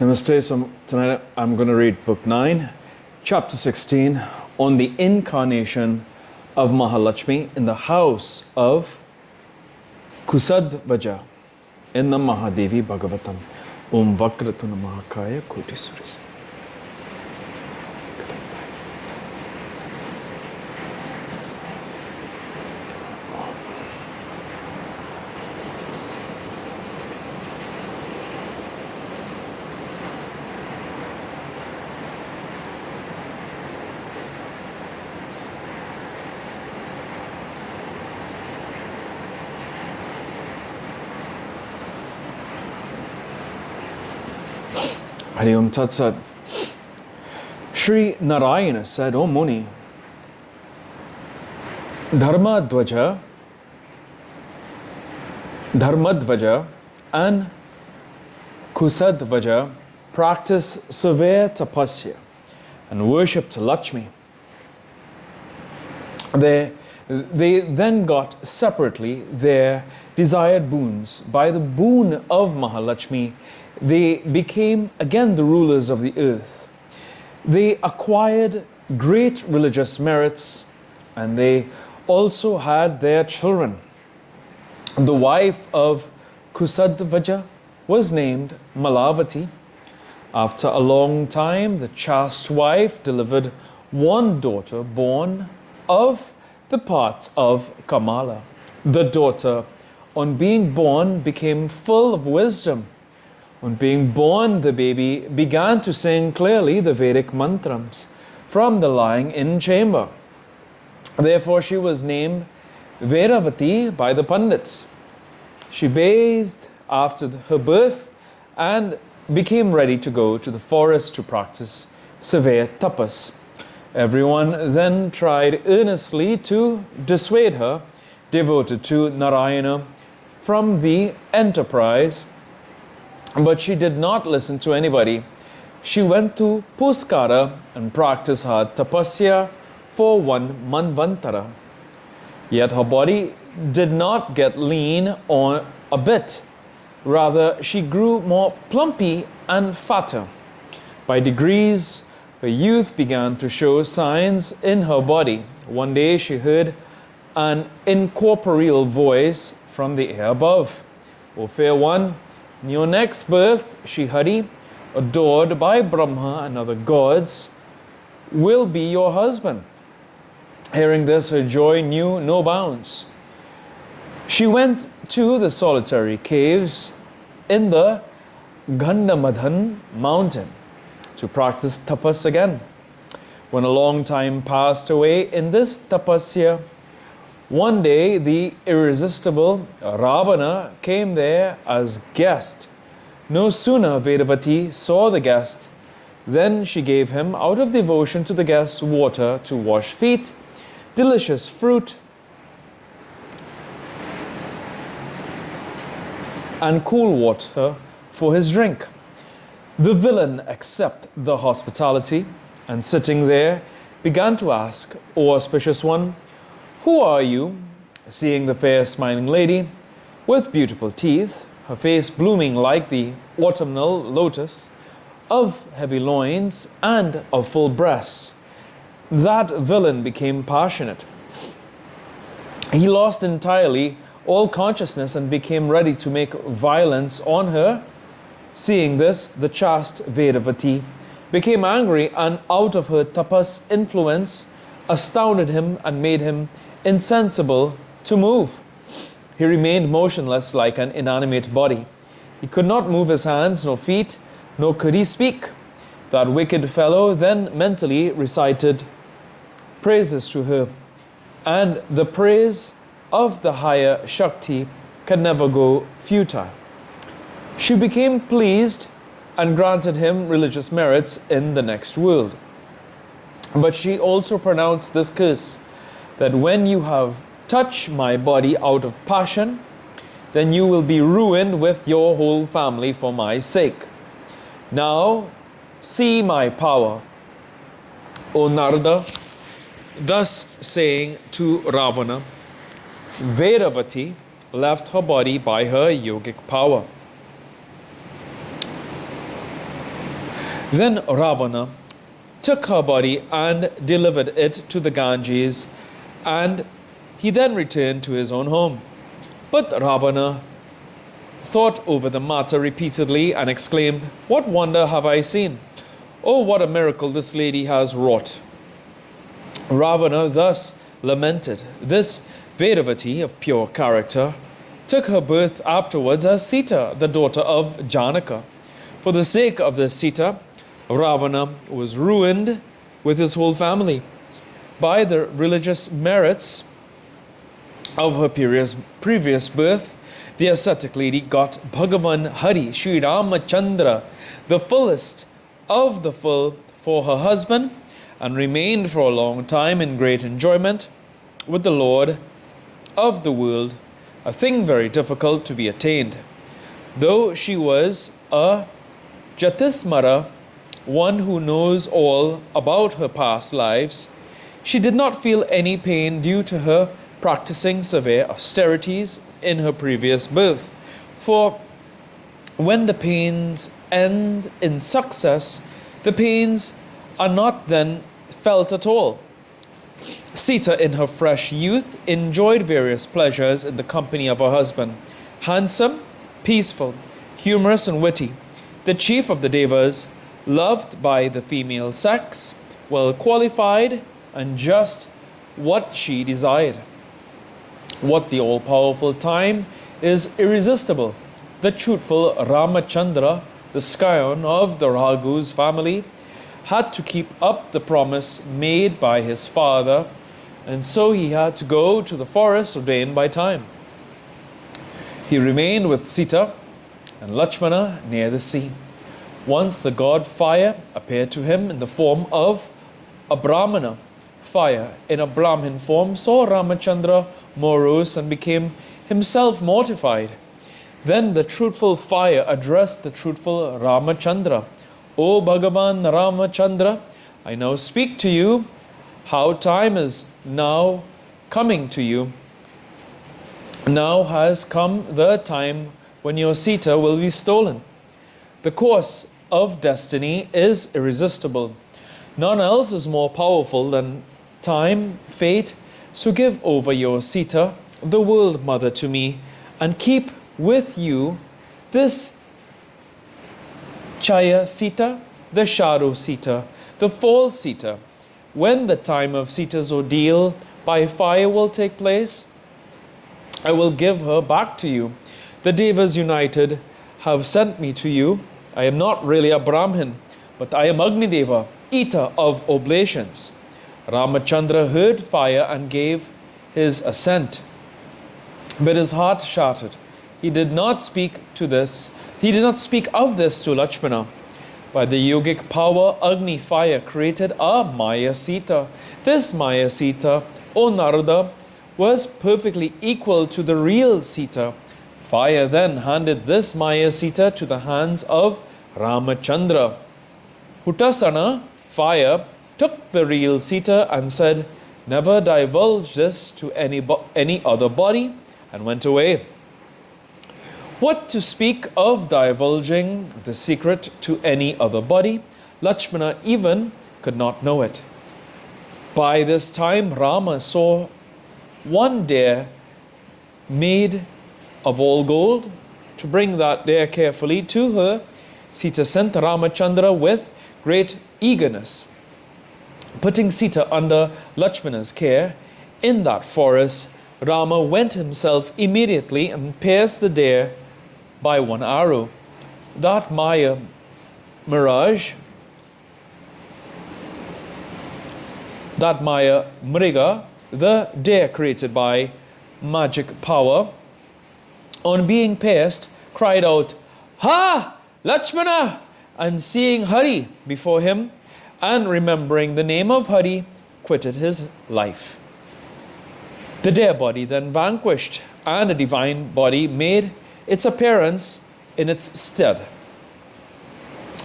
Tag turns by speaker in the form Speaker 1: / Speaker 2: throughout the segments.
Speaker 1: Namaste. So tonight I'm going to read Book 9, Chapter 16, on the incarnation of Mahalakshmi in the house of Kusadvaja in the Devi Bhagavatam. Om Vakratuna Mahakaya Koti Suris. Hari Om Tat Sat. Sri Narayana said, O Muni, Dharmadvaja and Kusadvaja practice severe tapasya and worshipped Lakshmi. They then got separately their desired boons. By the boon of Mahalakshmi, they became again the rulers of the earth. They acquired great religious merits, and they also had their children. The wife of Kusadvaja was named Malavati. After a long time, the chaste wife delivered one daughter born of the parts of Kamala. The daughter, on being born, became full of wisdom. On being born, the baby began to sing clearly the Vedic mantras from the lying-in chamber. Therefore, she was named Vedavati by the Pandits. She bathed after her birth and became ready to go to the forest to practice severe tapas. Everyone then tried earnestly to dissuade her, devoted to Narayana, from the enterprise, but she did not listen to anybody. She went to Puskara and practiced hard tapasya for one manvantara. Yet her body did not get lean on a bit. Rather, she grew more plumpy and fatter. By degrees, her youth began to show signs in her body. One day she heard an incorporeal voice from the air above. O fair one, in your next birth, Srihari, adored by Brahma and other gods, will be your husband. Hearing this, her joy knew no bounds. She went to the solitary caves in the Gandhamadhan mountain to practice tapas again. When a long time passed away in this tapasya, one day the irresistible Ravana came there as guest. No sooner Vedavati saw the guest than she gave him, out of devotion to the guest, water to wash feet, delicious fruit, and cool water for his drink. The villain accepted the hospitality and sitting there began to ask, O auspicious one, who are you? Seeing the fair smiling lady with beautiful teeth, her face blooming like the autumnal lotus, of heavy loins and of full breasts, that villain became passionate. He lost entirely all consciousness and became ready to make violence on her. Seeing this, the chaste Vedavati became angry and out of her tapas influence astounded him and made him insensible to move. He remained motionless like an inanimate body. He could not move his hands nor feet, nor could he speak. That wicked fellow then mentally recited praises to her, and the praise of the higher Shakti can never go futile. She became pleased and granted him religious merits in the next world. But she also pronounced this curse, that when you have touched my body out of passion, then you will be ruined with your whole family for my sake. Now see my power. O Narada, thus saying to Ravana, Vedavati left her body by her yogic power. Then Ravana took her body and delivered it to the Ganges, and he then returned to his own home. But Ravana thought over the matter repeatedly and exclaimed, "What wonder have I seen? Oh, what a miracle this lady has wrought." Ravana thus lamented. This Vedavati of pure character took her birth afterwards as Sita, the daughter of Janaka. For the sake of this Sita, Ravana was ruined with his whole family. By the religious merits of her previous birth, the ascetic lady got Bhagavan Hari, Sri Ramachandra, the fullest of the full, for her husband, and remained for a long time in great enjoyment with the Lord of the world, a thing very difficult to be attained. Though she was a Jatismara, one who knows all about her past lives, she did not feel any pain due to her practicing severe austerities in her previous birth. For when the pains end in success, the pains are not then felt at all. Sita, in her fresh youth, enjoyed various pleasures in the company of her husband, handsome, peaceful, humorous, and witty, the chief of the Devas, loved by the female sex, well qualified, and just what she desired. What the all-powerful time is irresistible. The truthful Ramachandra, the scion of the Raghu's family, had to keep up the promise made by his father, and so he had to go to the forest ordained by time. He remained with Sita and Lakshmana near the sea. Once the god fire appeared to him in the form of a Brahmana. Fire in a Brahmin form saw Ramachandra morose and became himself mortified. Then the truthful fire addressed the truthful Ramachandra. "O Bhagavan Ramachandra, I now speak to you how time is now coming to you. Now has come the time when your Sita will be stolen. The course of destiny is irresistible. None else is more powerful than time, fate. So give over your Sita, the world mother, to me, and keep with you this Chaya Sita, the shadow Sita, the false Sita. When the time of Sita's ordeal by fire will take place, I will give her back to you. The Devas united have sent me to you. I am not really a Brahmin, but I am Agni Deva, eater of oblations." Ramachandra heard fire and gave his assent, but his heart shattered. He did not speak of this to Lakshmana. By the yogic power, Agni fire created a Maya Sita. This Maya Sita, O Narada, was perfectly equal to the real Sita. Fire then handed this Maya Sita to the hands of Ramachandra. Hutasana, fire, took the real Sita and said, "Never divulge this to any other body," and went away. What to speak of divulging the secret to any other body? Lakshmana even could not know it. By this time, Rama saw one deer made of all gold. To bring that deer carefully to her, Sita sent Ramachandra with great eagerness. Putting Sita under Lakshmana's care in that forest, Rama went himself immediately and pierced the deer by one arrow. That Maya mirage, that Maya Mriga, the deer created by magic power, on being pierced, cried out, "Ha! Lakshmana!" And seeing Hari before him, and remembering the name of Hari, quitted his life. The deer body then vanquished, and a divine body made its appearance in its stead.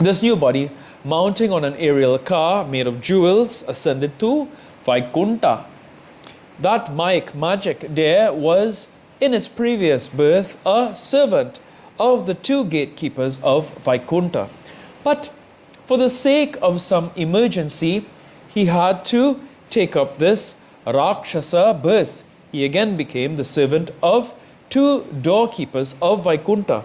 Speaker 1: This new body, mounting on an aerial car made of jewels, ascended to Vaikunta. That magic deer was, in its previous birth, a servant of the two gatekeepers of Vaikunta. But for the sake of some emergency, he had to take up this Rakshasa birth. He again became the servant of two doorkeepers of Vaikunta.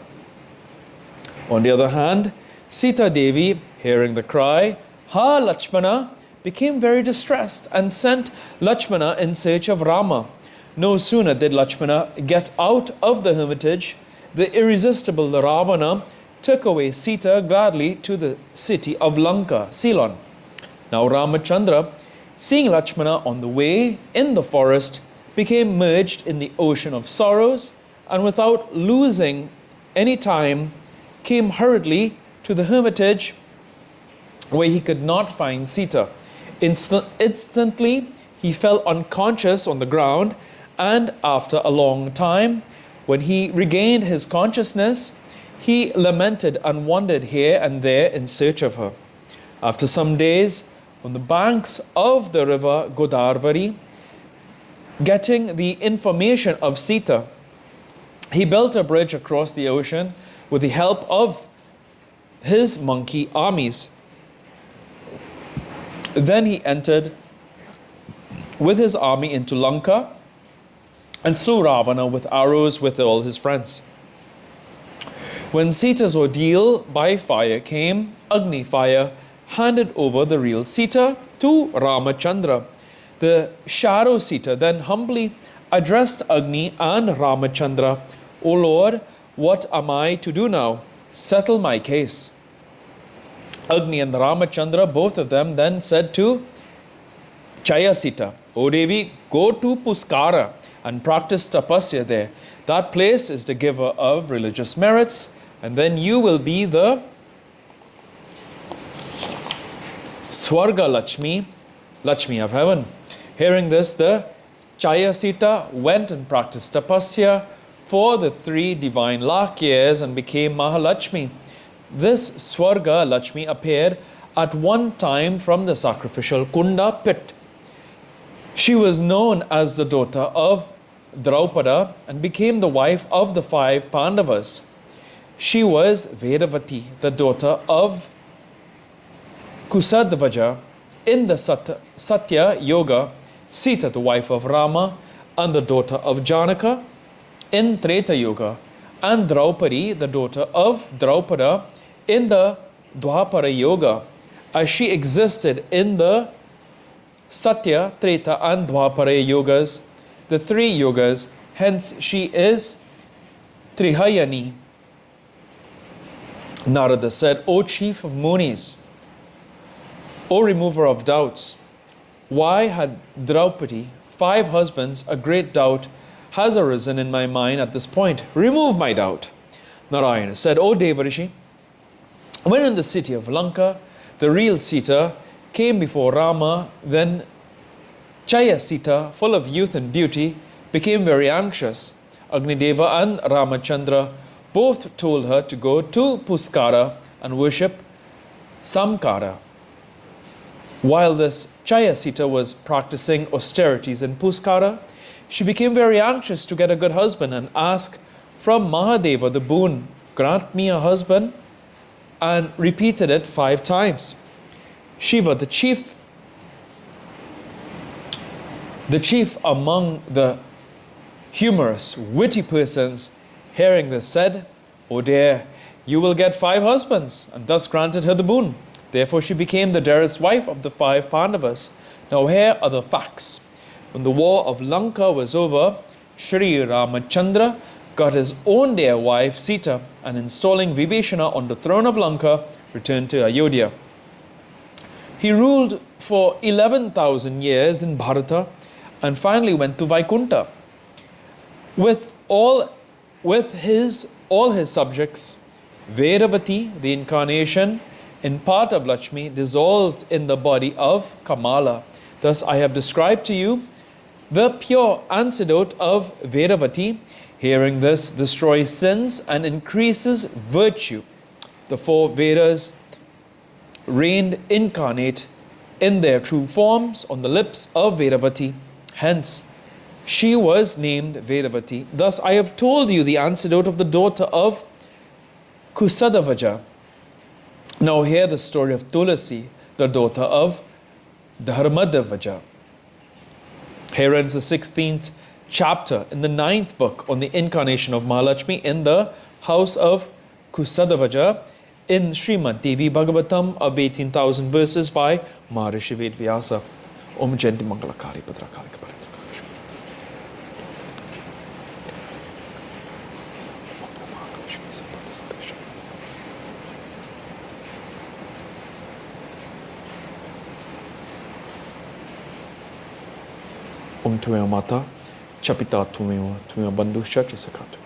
Speaker 1: On the other hand, Sita Devi, hearing the cry, "Ha Lakshmana," became very distressed and sent Lakshmana in search of Rama. No sooner did Lakshmana get out of the hermitage, the irresistible Ravana took away Sita gladly to the city of Lanka, Ceylon. Now Ramachandra, seeing Lakshmana on the way in the forest, became merged in the ocean of sorrows, and without losing any time, came hurriedly to the hermitage where he could not find Sita. Instantly, he fell unconscious on the ground, and after a long time, when he regained his consciousness, he lamented and wandered here and there in search of her. After some days, on the banks of the river Godavari, getting the information of Sita, he built a bridge across the ocean with the help of his monkey armies. Then he entered with his army into Lanka and slew Ravana with arrows with all his friends. When Sita's ordeal by fire came, Agni fire handed over the real Sita to Ramachandra. The shadow Sita then humbly addressed Agni and Ramachandra, "O Lord, what am I to do now? Settle my case." Agni and Ramachandra, both of them, then said to Chaya Sita, "O Devi, go to Puskara and practice tapasya there. That place is the giver of religious merits, and then you will be the Swarga Lakshmi, Lakshmi of heaven." Hearing this, the Chaya Sita went and practiced tapasya for the 3 divine lakh years and became Mahalakshmi. This Swarga Lakshmi appeared at one time from the sacrificial Kunda pit. She was known as the daughter of Draupada and became the wife of the 5 Pandavas. She was Vedavati, the daughter of Kusadvaja in the Satya Yoga, Sita, the wife of Rama, and the daughter of Janaka in Treta Yoga, and Draupadi, the daughter of Draupada, in the Dwapara Yoga, as she existed in the Satya, Treta, and Dwapara Yogas, the 3 yogas. Hence, she is Trihayani. Narada said, "O chief of Munis, O remover of doubts, why had Draupadi 5 husbands? A great doubt has arisen in my mind at this point. Remove my doubt." Narayana said, "O Devarishi, when in the city of Lanka, the real Sita came before Rama, then Chaya Sita, full of youth and beauty, became very anxious. Agnideva and Ramachandra both told her to go to Puskara and worship Samkara. While this Chaya Sita was practicing austerities in Puskara, she became very anxious to get a good husband and asked from Mahadeva the boon, "Grant me a husband," and repeated it 5 times. Shiva, the chief among the humorous, witty persons, hearing this said, "O dear, you will get 5 husbands," and thus granted her the boon. Therefore she became the dearest wife of the 5 Pandavas. Now here are the facts. When the war of Lanka was over, Shri Ramachandra got his own dear wife Sita, and installing Vibhishana on the throne of Lanka, returned to Ayodhya. He ruled for 11,000 years in Bharata and finally went to Vaikunta. With all his subjects, Vedavati, the incarnation in part of Lakshmi, dissolved in the body of Kamala. Thus I have described to you the pure antidote of Vedavati. Hearing this destroys sins and increases virtue. The 4 Vedas reigned incarnate in their true forms on the lips of Vedavati. Hence, she was named Vedavati. Thus, I have told you the antidote of the daughter of Kusadavaja. Now hear the story of Tulasi, the daughter of Dharmadavaja. Here ends the 16th chapter in the 9th book on the incarnation of Mahalakshmi in the house of Kusadavaja in Srimad Devi Bhagavatam of 18,000 verses by Maharishi Vedvyasa. Om Jayanti Mangalakari Padrakari Kaparitrakari. Om Tuya Mata, Chapita Tumeva, Tuya Bandusha Chisakatu.